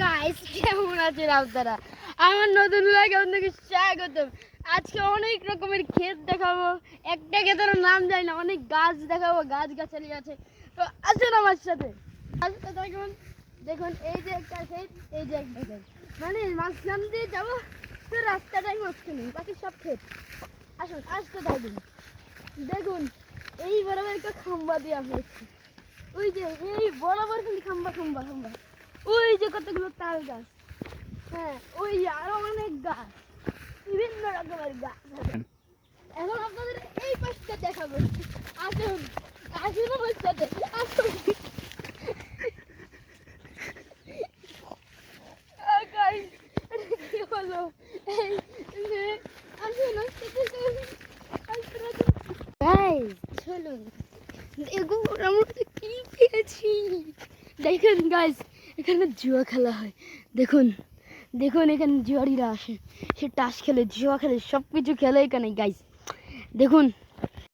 Guys কেমন আছেন আপনারা? আমার নতুন ব্লগে আপনাকে স্বাগতম। আজকে অনেক রকমের ক্ষেত দেখাবো, একটা ক্ষেতের নাম জানি না, অনেক গাছ দেখাবো, গাছগাছালি আছে। তো আসুন আমার সাথে। রাস্তা দেখুন, দেখুন এই যে একটা ক্ষেত, এই যে একটা ক্ষেত, মানে মাঝখান দিয়ে যাবো তো রাস্তাটাই মাঝখানে, বাকি সব ক্ষেত। আসুন আসতে থাকুন, দেখুন এই বরাবর একটা খাম্বা দেওয়া হয়েছে, ওই যে এই বরাবর কিন্তু খাম্বা খাম্বা খাম্বা, ওই যে কতগুলো তাল গাছ, হ্যাঁ ওই আরো অনেক গাছ, বিভিন্ন রকমের গাছ আছে। এখন আপনাদের এই পাশটা দেখাবো, আসুন আসুন আমার সাথে আসুন। Guys, কি হলো? এই যে আসুন গাইস চলুন দেখুন আমরা কি পেয়েছি। দেখেন গাইস, এখানে জুয়া খেলা হয়। দেখুন দেখুন এখানে জুয়ারিরা আসে, সে তাস খেলে, জুয়া খেলে, সব কিছু খেলে এখানে গাইস। দেখুন